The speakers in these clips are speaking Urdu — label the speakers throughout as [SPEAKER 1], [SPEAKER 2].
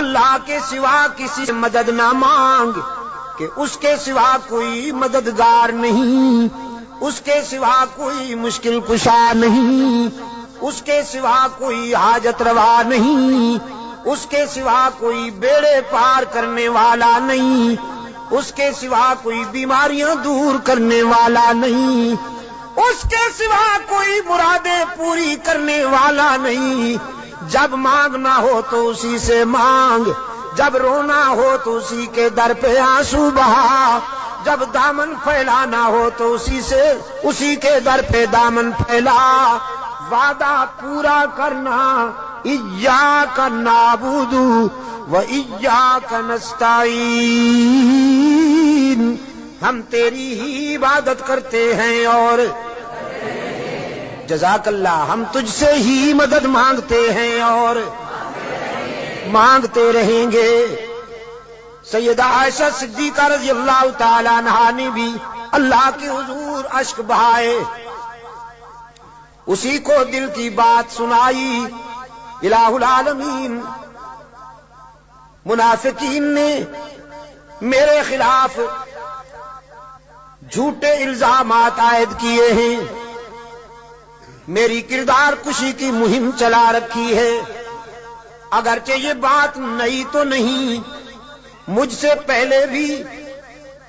[SPEAKER 1] اللہ کے سوا کسی سے مدد نہ مانگ کہ اس کے سوا کوئی مددگار نہیں، اس کے سوا کوئی مشکل کشا نہیں، اس کے سوا کوئی حاجت روا نہیں، اس کے سوا کوئی بیڑے پار کرنے والا نہیں، اس کے سوا کوئی بیماریاں دور کرنے والا نہیں، اس کے سوا کوئی مرادیں پوری کرنے والا نہیں۔ جب مانگنا ہو تو اسی سے مانگ، جب رونا ہو تو اسی کے در پہ آنسو بہا، جب دامن پھیلانا ہو تو اسی کے در پہ دامن پھیلا۔ وعدہ پورا کرنا، ایاک نعبد و ایاک نستعین، ہم تیری ہی عبادت کرتے ہیں اور جزاک اللہ، ہم تجھ سے ہی مدد مانگتے ہیں اور مانگتے رہیں گے۔ سیدہ عائشہ صدیقہ رضی اللہ تعالی عنہا نے بھی اللہ کے حضور اشک بہائے، اسی کو دل کی بات سنائی۔ الہ العالمین، منافقین نے میرے خلاف جھوٹے الزامات عائد کیے ہیں، میری کردار کشی کی مہم چلا رکھی ہے۔ اگرچہ یہ بات نئی تو نہیں، مجھ سے پہلے بھی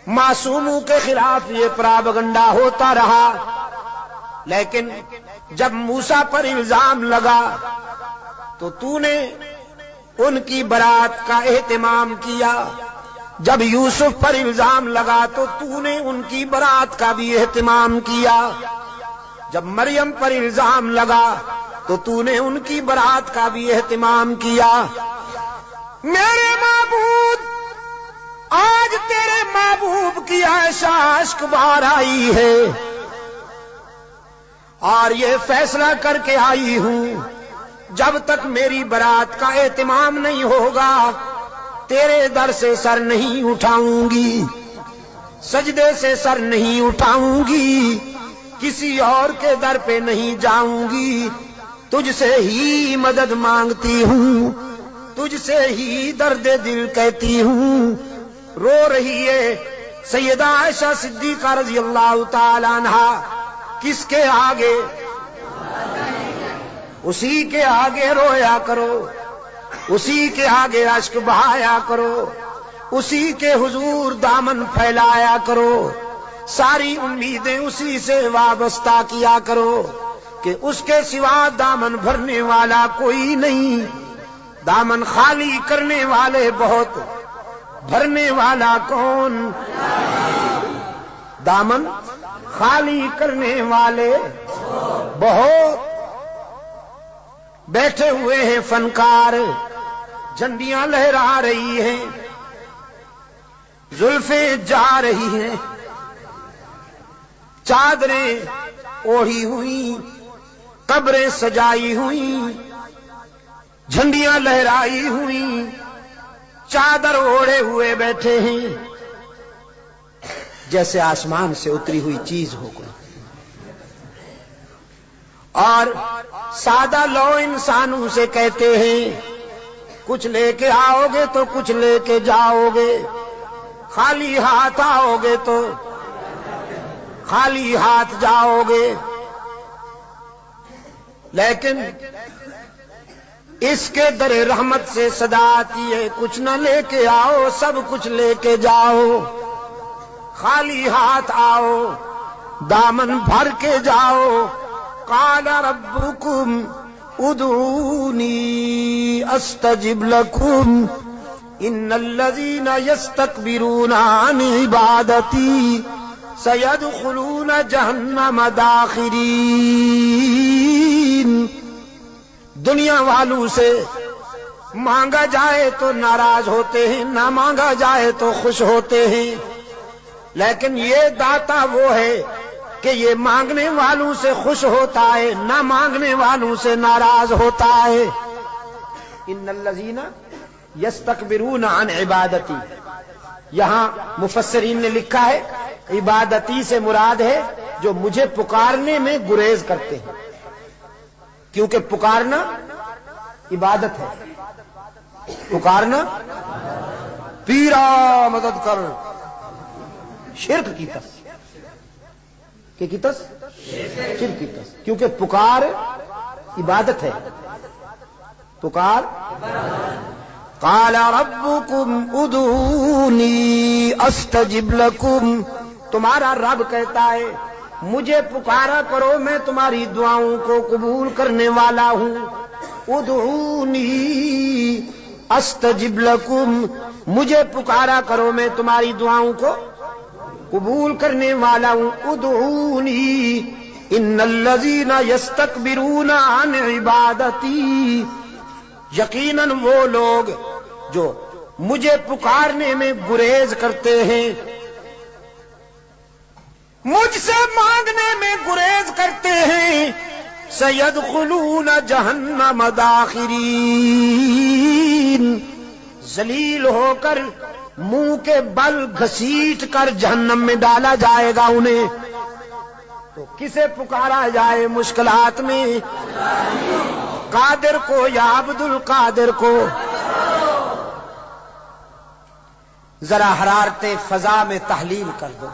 [SPEAKER 1] معصوموں کے خلاف یہ پراپگنڈا ہوتا رہا، لیکن جب موسیٰ پر الزام لگا تو نے ان کی برات کا اہتمام کیا، جب یوسف پر الزام لگا تو نے ان کی برات کا بھی اہتمام کیا، جب مریم پر الزام لگا تو نے ان کی برات کا بھی اہتمام کیا۔ میرے معبود، آج تیرے محبوب کی عائشہ اشک بار آئی ہے اور یہ فیصلہ کر کے آئی ہوں، جب تک میری برات کا اہتمام نہیں ہوگا تیرے در سے سر نہیں اٹھاؤں گی، سجدے سے سر نہیں اٹھاؤں گی، کسی اور کے در پہ نہیں جاؤں گی، تجھ سے ہی مدد مانگتی ہوں، تجھ سے ہی درد دل کہتی ہوں۔ رو رہی ہے سیدہ عائشہ صدیقہ رضی اللہ تعالی عنہا، کس کے آگے؟ اسی کے آگے رویا کرو، اسی کے آگے اشک بہایا کرو، اسی کے حضور دامن پھیلایا کرو، ساری امیدیں اسی سے وابستہ کیا کرو کہ اس کے سوا دامن بھرنے والا کوئی نہیں، دامن خالی کرنے والے بہت، بھرنے والا کون؟ دامن خالی کرنے والے بہت۔ بیٹھے ہوئے ہیں فنکار، جھنڈیاں لہرا رہی ہیں، زلفیں جا رہی ہیں، چادریں اوڑھی ہوئی، قبریں سجائی ہوئی، جھنڈیاں لہرائی ہوئی، چادر اوڑھے ہوئے بیٹھے ہیں، جیسے آسمان سے اتری ہوئی چیز ہو کوئی، اور سادہ لو انسانوں سے کہتے ہیں کچھ لے کے آؤ گے تو کچھ لے کے جاؤ گے، خالی ہاتھ آؤ گے تو خالی ہاتھ جاؤ گے، لیکن اس کے در رحمت سے صدا آتی ہے کچھ نہ لے کے آؤ، سب کچھ لے کے جاؤ، خالی ہاتھ آؤ، دامن بھر کے جاؤ۔ قال ربکم ادعونی استجب لکم ان الذین یستکبرون عن عبادتی سیدخلون جہنم داخرین۔ دنیا والوں سے مانگا جائے تو ناراض ہوتے ہیں، نہ مانگا جائے تو خوش ہوتے ہیں، لیکن یہ داتا وہ ہے کہ یہ مانگنے والوں سے خوش ہوتا ہے، نہ مانگنے والوں سے ناراض ہوتا ہے۔ ان الذین یستکبرون عن عبادتی، یہاں مفسرین نے لکھا ہے عبادتی سے مراد ہے جو مجھے پکارنے میں گریز کرتے ہیں، کیونکہ پکارنا عبادت ہے، پکارنا پیرا مدد کر، شرک کی تس کہ کی تس شرک کی تس، کیونکہ پکار عبادت ہے، پکار قال ربکم ادعونی استجب لکم، تمہارا رب کہتا ہے مجھے پکارا کرو میں تمہاری دعاؤں کو قبول کرنے والا ہوں، ادعونی استجب لکم، مجھے پکارا کرو میں تمہاری دعاؤں کو قبول کرنے والا ہوں، ادعونی ان الذین یستکبرون عن عبادتی، یقیناً وہ لوگ جو مجھے پکارنے میں گریز کرتے ہیں، مجھ سے مانگنے میں گریز کرتے ہیں، سیدخلون جہنم داخرین، ذلیل ہو کر منہ کے بل گھسیٹ کر جہنم میں ڈالا جائے گا انہیں۔ تو کسے پکارا جائے مشکلات میں؟ قادر کو یا عبد القادر کو؟ ذرا حرارت فضا میں تحلیل کر دو،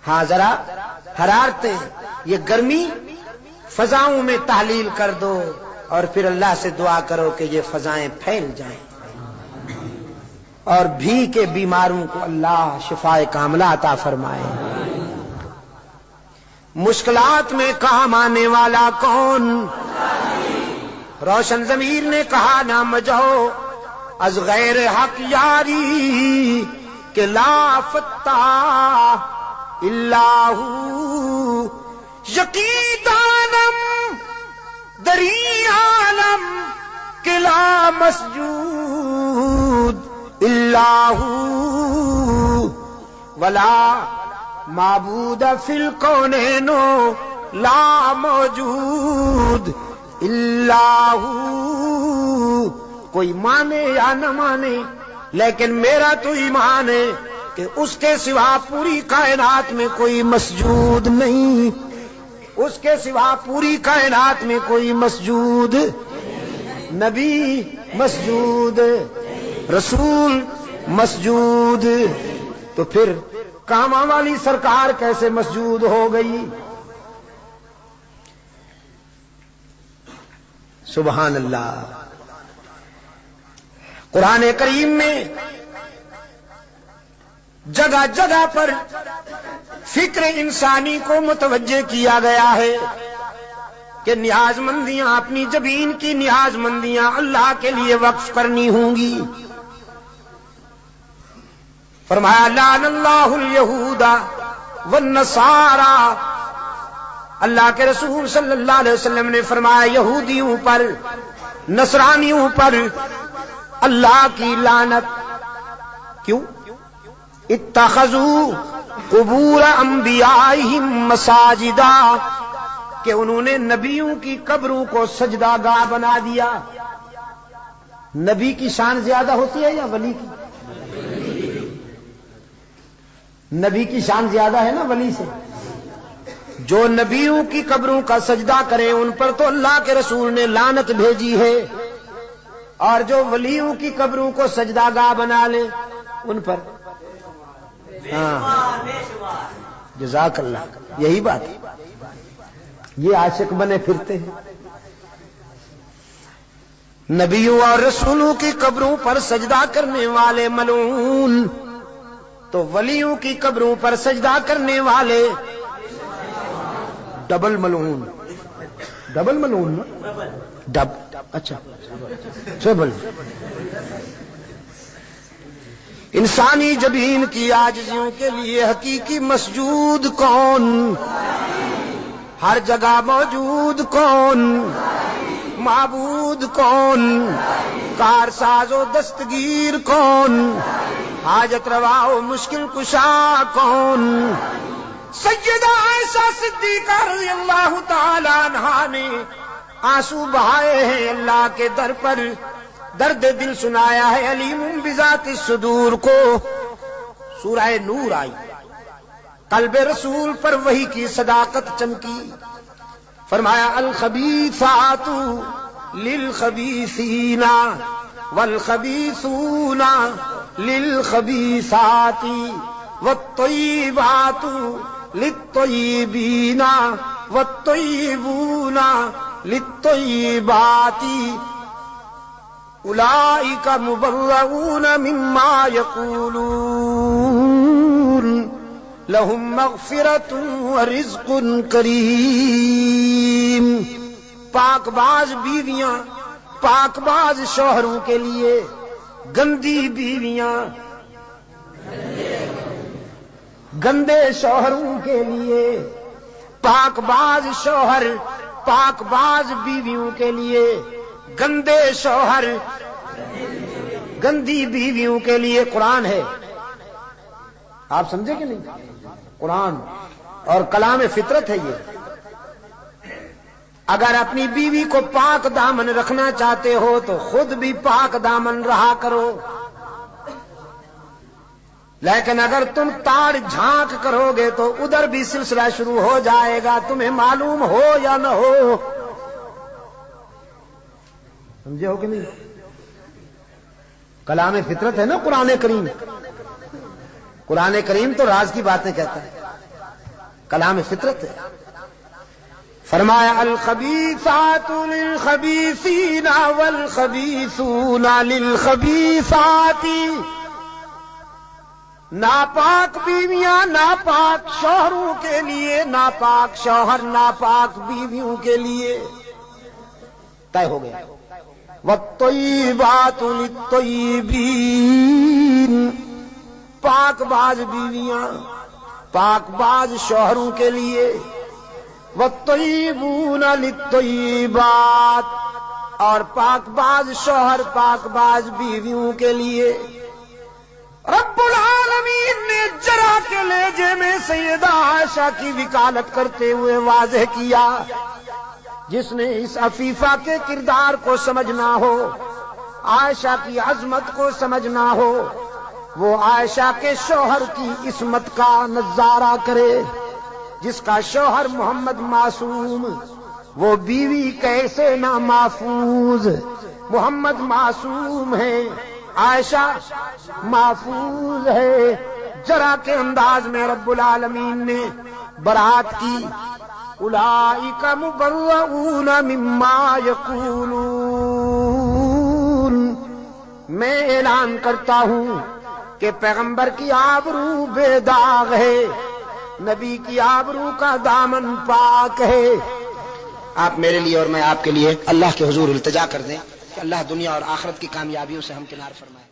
[SPEAKER 1] ہاں ذرا حرارتیں، یہ گرمی فضاؤں میں تحلیل کر دو، اور پھر اللہ سے دعا کرو کہ یہ فضائیں پھیل جائیں اور بھی کے بیماروں کو اللہ شفائے کاملہ عطا فرمائے۔ مشکلات میں کام آنے والا کون؟ روشن ضمیر نے کہا نہ مجھو از غیر حق یاری کہ لا فتح اللہ یقین دانم دری عالم کہ لا مسجود اللہ ولا معبود فی الکونین لا موجود اللہ، کوئی مانے یا نہ مانے لیکن میرا تو ایمان ہے کہ اس کے سوا پوری کائنات میں کوئی مسجود نہیں، اس کے سوا پوری کائنات میں کوئی مسجود، نبی مسجود، رسول مسجود، تو پھر کاما والی سرکار کیسے مسجود ہو گئی؟ سبحان اللہ۔ قرآن کریم میں جگہ جگہ پر فکر انسانی کو متوجہ کیا گیا ہے کہ نیاز مندیاں، اپنی جبین کی نیاز مندیاں اللہ کے لیے وقف کرنی ہوں گی۔ فرمایا لعن اللہ الیہود والنصارى، اللہ کے رسول صلی اللہ علیہ وسلم نے فرمایا یہودیوں پر، نصرانیوں پر اللہ کی لعنت۔ کیوں؟ اتخذوا قبور انبیائہم مساجدا، کہ انہوں نے نبیوں کی قبروں کو سجدہ گاہ بنا دیا۔ نبی کی شان زیادہ ہوتی ہے یا ولی کی؟ نبی کی شان زیادہ ہے نا ولی سے۔ جو نبیوں کی قبروں کا سجدہ کرے ان پر تو اللہ کے رسول نے لعنت بھیجی ہے، اور جو ولیوں کی قبروں کو سجدہ گاہ بنا لے ان پر، ہاں جزاک اللہ، یہی بات ہے، یہ عاشق بنے پھرتے ہیں۔ نبیوں اور رسولوں کی قبروں پر سجدہ کرنے والے ملعون، تو ولیوں کی قبروں پر سجدہ کرنے والے ڈبل ملعون۔ ڈبل ملعون نا؟ ڈب، اچھا ڈبل۔ انسانی جبین کی عاجزیوں کے لیے حقیقی مسجود کون؟ ہر جگہ موجود کون؟ معبود کون؟ کارساز و دستگیر کون؟ حاجت روا و مشکل کشا کون؟ سیدہ عائشہ صدیقہ رضی اللہ تعالی عنہا نے آنسو بہائے ہیں اللہ کے در پر، درد دل سنایا ہے علیم بذات الصدور کو۔ سورہ نور آئی، قلب رسول پر وحی کی صداقت چمکی، فرمایا الخبیثات للخبیثین والخبیثون للخبیثات والطیبات للطیبین والطیبون للطیبات اولئک مبرؤون مما یقولون لهم مغفرۃ ورزق کریم۔ پاک باز بیویاں پاک باز شوہروں کے لیے، گندی بیویاں گندے شوہروں کے لیے، پاک باز شوہر پاک باز بیویوں کے لیے، گندے شوہر گندی بیویوں کے لیے قرآن ہے۔ آپ سمجھے کہ نہیں؟ قرآن اور کلام فطرت ہے یہ۔ اگر اپنی بیوی کو پاک دامن رکھنا چاہتے ہو تو خود بھی پاک دامن رہا کرو، لیکن اگر تم تاڑ جھانک کرو گے تو ادھر بھی سلسلہ شروع ہو جائے گا، تمہیں معلوم ہو یا نہ ہو۔ سمجھے ہو کہ نہیں؟ کلام فطرت ہے نا قرآن کریم۔ قرآن کریم تو راز کی باتیں کہتا ہے، کلام فطرت ہے۔ فرمایا الخبیثات للخبیثین والخبیثون للخبیثات، ناپاک بیویاں ناپاک شوہروں کے لیے، ناپاک شوہر ناپاک بیویوں کے لیے، طے ہو گیا۔ والطیبات للطیبین، پاک باز بیویاں پاک باز شوہروں کے لیے، والطیبون للطیبات، اور پاک باز شوہر پاک باز بیویوں کے لیے۔ رب العالمین نے جرح کے لہجے میں سیدہ عائشہ کی وکالت کرتے ہوئے واضح کیا، جس نے اس عفیفہ کے کردار کو سمجھنا ہو، عائشہ کی عظمت کو سمجھنا ہو، وہ عائشہ کے شوہر کی عصمت کا نظارہ کرے۔ جس کا شوہر محمد معصوم، وہ بیوی کیسے نہ محفوظ۔ محمد معصوم ہے، عائشہ محفوظ ہے۔ جرح کے انداز میں رب العالمین نے برات کی، اولئک مبرؤون مما یقولون۔ میں اعلان کرتا ہوں کہ پیغمبر کی آبرو بے داغ ہے، نبی کی آبرو کا دامن پاک ہے۔ آپ میرے لیے اور میں آپ کے لیے اللہ کے حضور التجا کر دیں کہ اللہ دنیا اور آخرت کی کامیابیوں سے ہم کنار فرمائے۔